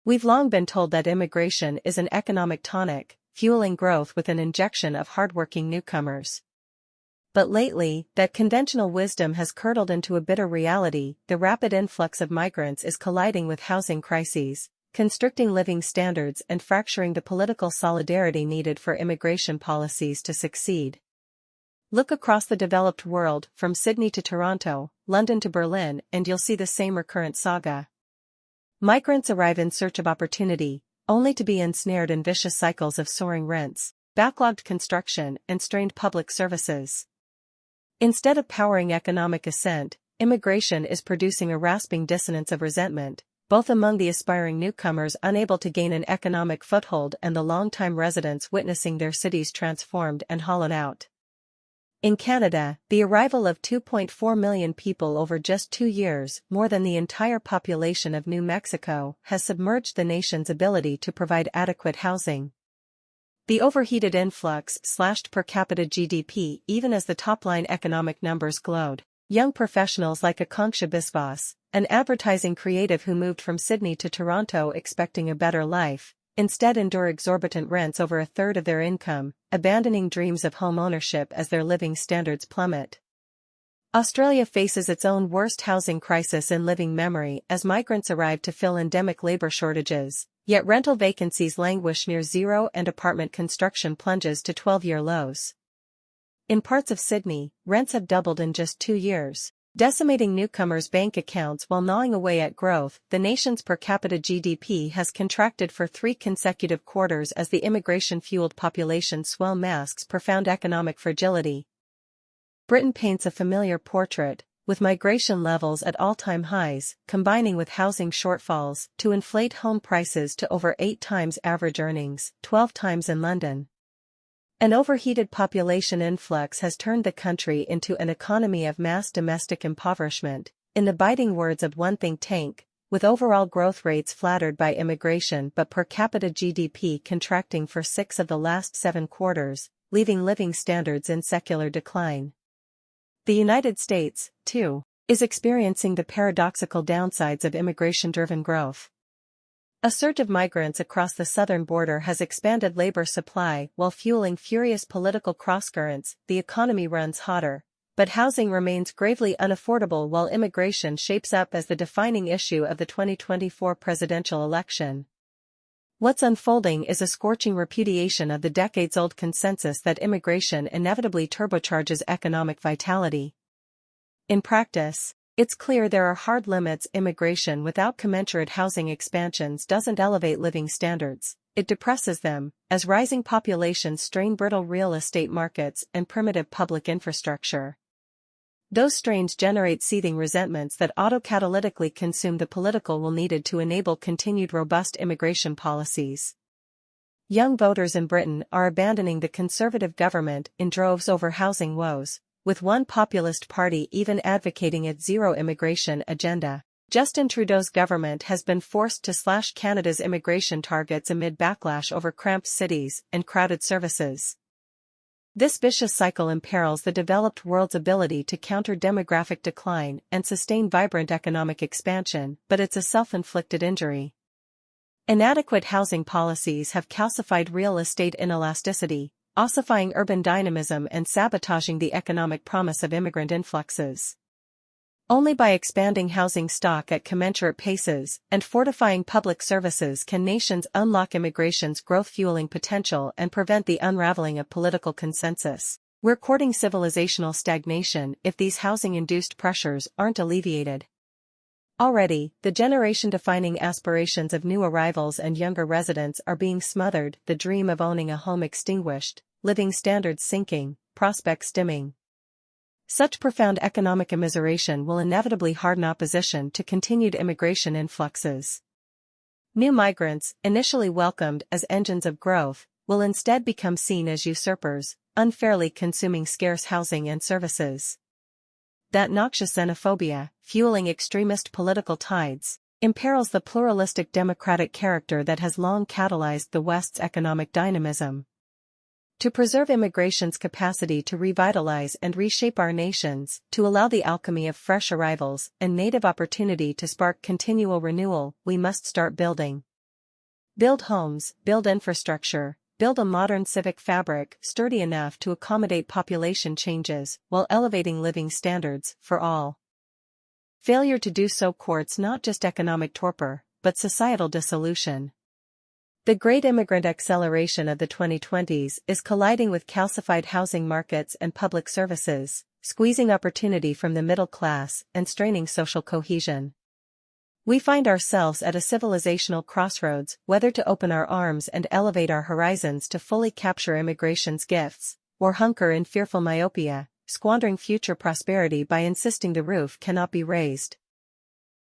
We've long been told that immigration is an economic tonic, fueling growth with an injection of hardworking newcomers. But lately, that conventional wisdom has curdled into a bitter reality. The rapid influx of migrants is colliding with housing crises, constricting living standards and fracturing the political solidarity needed for immigration policies to succeed. Look across the developed world, from Sydney to Toronto, London to Berlin, and you'll see the same recurrent saga. Migrants arrive in search of opportunity, only to be ensnared in vicious cycles of soaring rents, backlogged construction, and strained public services. Instead of powering economic ascent, immigration is producing a rasping dissonance of resentment, both among the aspiring newcomers unable to gain an economic foothold and the long-time residents witnessing their cities transformed and hollowed out. In Canada, the arrival of 2.4 million people over just 2 years, more than the entire population of New Mexico, has submerged the nation's ability to provide adequate housing. The overheated influx slashed per capita GDP even as the top-line economic numbers glowed. Young professionals like Akanksha Biswas, an advertising creative who moved from Sydney to Toronto expecting a better life, instead endure exorbitant rents over a third of their income, abandoning dreams of home ownership as their living standards plummet. Australia faces its own worst housing crisis in living memory as migrants arrive to fill endemic labour shortages, yet rental vacancies languish near zero and apartment construction plunges to 12-year lows. In parts of Sydney, rents have doubled in just 2 years, decimating newcomers' bank accounts while gnawing away at growth. The nation's per capita GDP has contracted for 3 consecutive quarters as the immigration-fueled population swell masks profound economic fragility. Britain paints a familiar portrait, with migration levels at all-time highs, combining with housing shortfalls to inflate home prices to over 8 times average earnings, 12 times in London. An overheated population influx has turned the country into an economy of mass domestic impoverishment, in the biting words of one think tank, with overall growth rates flattered by immigration but per capita GDP contracting for 6 of the last 7 quarters, leaving living standards in secular decline. The United States, too, is experiencing the paradoxical downsides of immigration-driven growth. A surge of migrants across the southern border has expanded labor supply while fueling furious political crosscurrents. The economy runs hotter, but housing remains gravely unaffordable while immigration shapes up as the defining issue of the 2024 presidential election. What's unfolding is a scorching repudiation of the decades-old consensus that immigration inevitably turbocharges economic vitality. In practice, it's clear there are hard limits. Immigration without commensurate housing expansions doesn't elevate living standards, it depresses them, as rising populations strain brittle real estate markets and primitive public infrastructure. Those strains generate seething resentments that autocatalytically consume the political will needed to enable continued robust immigration policies. Young voters in Britain are abandoning the Conservative government in droves over housing woes, with one populist party even advocating its zero immigration agenda. Justin Trudeau's government has been forced to slash Canada's immigration targets amid backlash over cramped cities and crowded services. This vicious cycle imperils the developed world's ability to counter demographic decline and sustain vibrant economic expansion, but it's a self-inflicted injury. Inadequate housing policies have calcified real estate inelasticity, ossifying urban dynamism and sabotaging the economic promise of immigrant influxes. Only by expanding housing stock at commensurate paces and fortifying public services can nations unlock immigration's growth-fueling potential and prevent the unraveling of political consensus. We're courting civilizational stagnation if these housing-induced pressures aren't alleviated. Already, the generation-defining aspirations of new arrivals and younger residents are being smothered, the dream of owning a home extinguished, living standards sinking, prospects dimming. Such profound economic immiseration will inevitably harden opposition to continued immigration influxes. New migrants, initially welcomed as engines of growth, will instead become seen as usurpers, unfairly consuming scarce housing and services. That noxious xenophobia, fueling extremist political tides, imperils the pluralistic democratic character that has long catalyzed the West's economic dynamism. To preserve immigration's capacity to revitalize and reshape our nations, to allow the alchemy of fresh arrivals and native opportunity to spark continual renewal, we must start building. Build homes, build infrastructure, build a modern civic fabric sturdy enough to accommodate population changes while elevating living standards for all. Failure to do so courts not just economic torpor, but societal dissolution. The great immigrant acceleration of the 2020s is colliding with calcified housing markets and public services, squeezing opportunity from the middle class and straining social cohesion. We find ourselves at a civilizational crossroads, whether to open our arms and elevate our horizons to fully capture immigration's gifts, or hunker in fearful myopia, squandering future prosperity by insisting the roof cannot be raised.